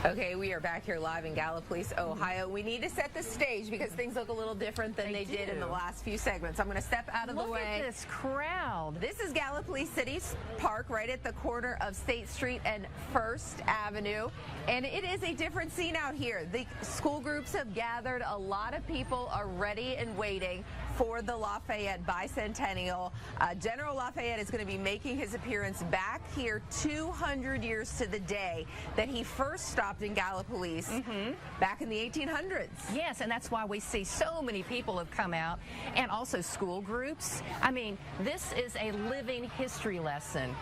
Okay, we are back here live in Gallipolis, Ohio. We need to set the stage because things look a little different than they did in the last few segments. I'm going to step out of the way. Look at this crowd. This is Gallipolis City Park right at the corner of State Street and First Avenue. And it is a different scene out here. The school groups have gathered. A lot of people are ready and waiting for the Lafayette bicentennial. General Lafayette is going to be making his appearance back here 200 years to the day that he first stopped in Gallipolis back in the 1800s. Yes, and that's why we see so many people have come out, and also school groups. I mean, this is a living history lesson.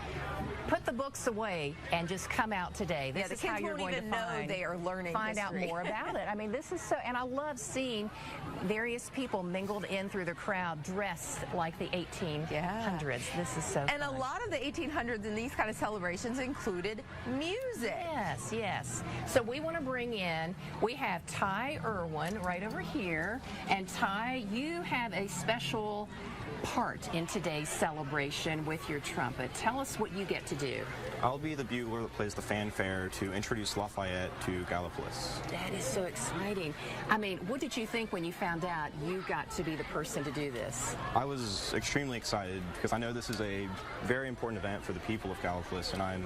Put the books away and just come out today. This is how you're going to find out more about it. I mean, this is so, and I love seeing various people mingled in through the crowd dressed like the 1800s. This is so And fun. a lot of the 1800s in these kind of celebrations included music. Yes, yes. So we want to bring in, we have Ty Irwin right over here. And Ty, you have a special part in today's celebration with your trumpet. Tell us what you get to do. I'll be the bugler that plays the fanfare to introduce Lafayette to Gallipolis. That is so exciting. I mean, what did you think when you found out you got to be the person to do this? I was extremely excited because I know this is a very important event for the people of Gallipolis, and I'm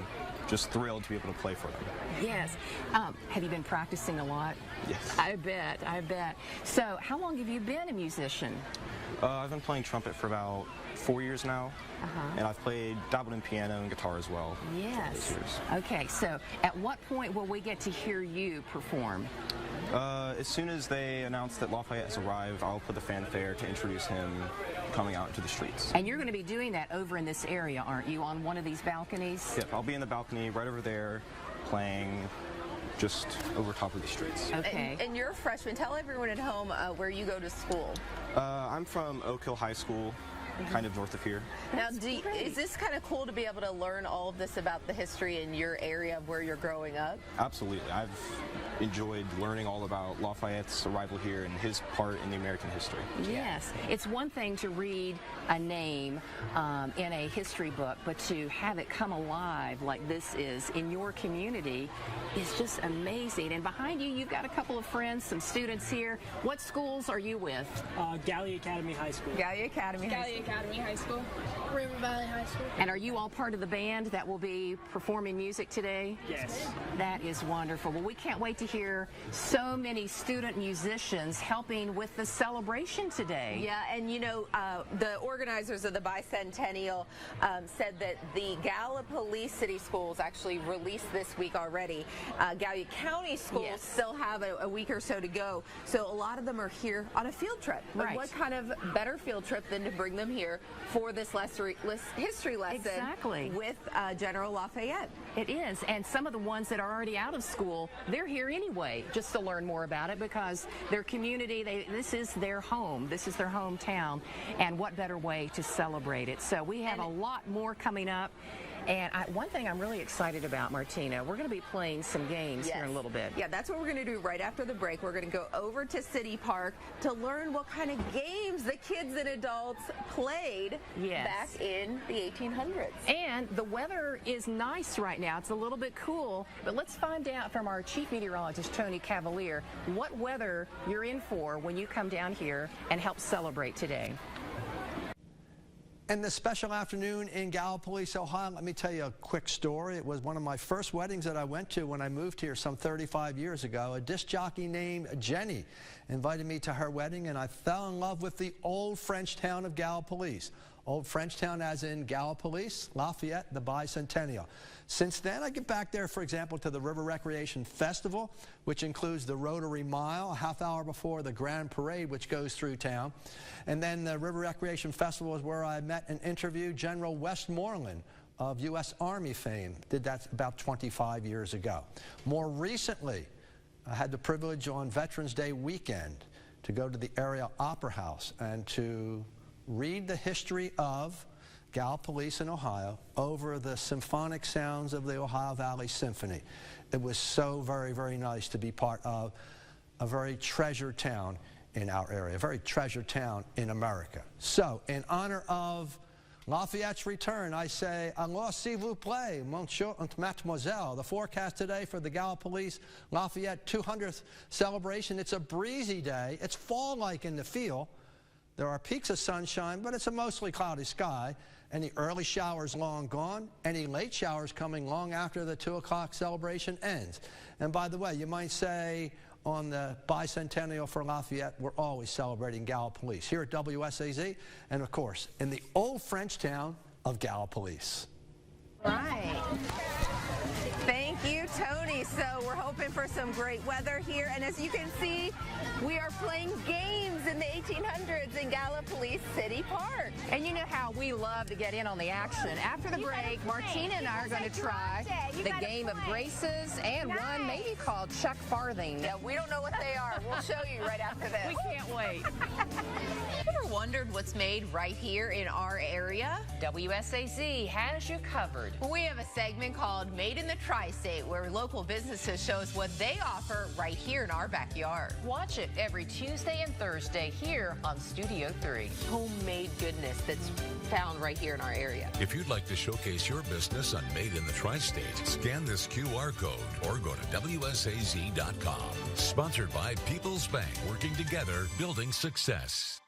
just thrilled to be able to play for them. Yes. Have you been practicing a lot? Yes. I bet, I bet. So how long have you been a musician? I've been playing trumpet for about 4 years now, and I've dabbled in piano and guitar as well. Yes. Okay, so at what point will we get to hear you perform? As soon as they announce that Lafayette has arrived, I'll put the fanfare to introduce him coming out into the streets. And you're going to be doing that over in this area, aren't you, on one of these balconies? Yep, I'll be in the balcony right over there playing just over top of the streets. Okay. And you're a freshman. Tell everyone at home where you go to school. I'm from Oak Hill High School, kind of north of here. Now, is this kind of cool to be able to learn all of this about the history in your area of where you're growing up? Absolutely. I've enjoyed learning all about Lafayette's arrival here and his part in the American history. Yes. It's one thing to read a name in a history book, but to have it come alive like this is in your community is just amazing. And behind you, you've got a couple of friends, some students here. What schools are you with? Gallia Academy High School. Gallia Academy High School. River Valley High School. And are you all part of the band that will be performing music today? Yes. That is wonderful. Well, we can't wait to hear so many student musicians helping with the celebration today. Yeah, and you know, the organizers of the bicentennial said that the Gallipolis City Schools actually released this week already. Gallia County schools still have a week or so to go, so a lot of them are here on a field trip. Right. What kind of better field trip than to bring them here for this history lesson with General Lafayette? It is, and some of the ones that are already out of school, they're here anyway, just to learn more about it because their community, this is their home, this is their hometown, and what better way to celebrate it. So we have a lot more coming up. And one thing I'm really excited about, Martina, we're going to be playing some games here in a little bit. Yeah, that's what we're going to do right after the break. We're going to go over to City Park to learn what kind of games the kids and adults played back in the 1800s. And the weather is nice right now. It's a little bit cool, but let's find out from our chief meteorologist, Tony Cavalier, what weather you're in for when you come down here and help celebrate today. And this special afternoon in Gallipolis, Ohio, let me tell you a quick story. It was one of my first weddings that I went to when I moved here some 35 years ago. A disc jockey named Jenny invited me to her wedding, and I fell in love with the old French town of Gallipolis. Old French town as in Gallipolis, Lafayette, the bicentennial. Since then, I get back there, for example, to the River Recreation Festival, which includes the Rotary Mile, a half hour before the Grand Parade, which goes through town. And then the River Recreation Festival is where I met and interviewed General Westmoreland of U.S. Army fame. Did that about 25 years ago. More recently, I had the privilege on Veterans Day weekend to go to the area opera house and to read the history of Gallipolis in Ohio over the symphonic sounds of the Ohio Valley Symphony. It was so very, very nice to be part of a very treasured town in our area, a very treasured town in America. So, in honor of Lafayette's return, I say, alors s'il vous plaît, monsieur and mademoiselle. The forecast today for the Gallipolis Lafayette 200th celebration, it's a breezy day. It's fall-like in the feel. There are peaks of sunshine, but it's a mostly cloudy sky. Any early showers long gone, any late showers coming long after the 2 o'clock celebration ends. And by the way, you might say on the bicentennial for Lafayette, we're always celebrating Gallipolis here at WSAZ, and of course, in the old French town of Gallipolis. Right. Thank you, Tony. So we're hoping for some great weather here. And as you can see, we are playing games in the 1800s in Gallipolis City Park. And you know how we love to get in on the action. After the break, Martina and I are going to try the game of graces and one maybe called Chuck Farthing. Yeah, we don't know what they are. We'll show you right after this. We can't wait. Ever wondered what's made right here in our area? WSAZ has you covered. We have a segment called Made in the Tri-State, where local businesses show us what they offer right here in our backyard. Watch it every Tuesday and Thursday here on Studio 3. Homemade goodness that's found right here in our area. If you'd like to showcase your business on Made in the Tri-State, scan this QR code or go to WSAZ.com. Sponsored by People's Bank, working together, building success.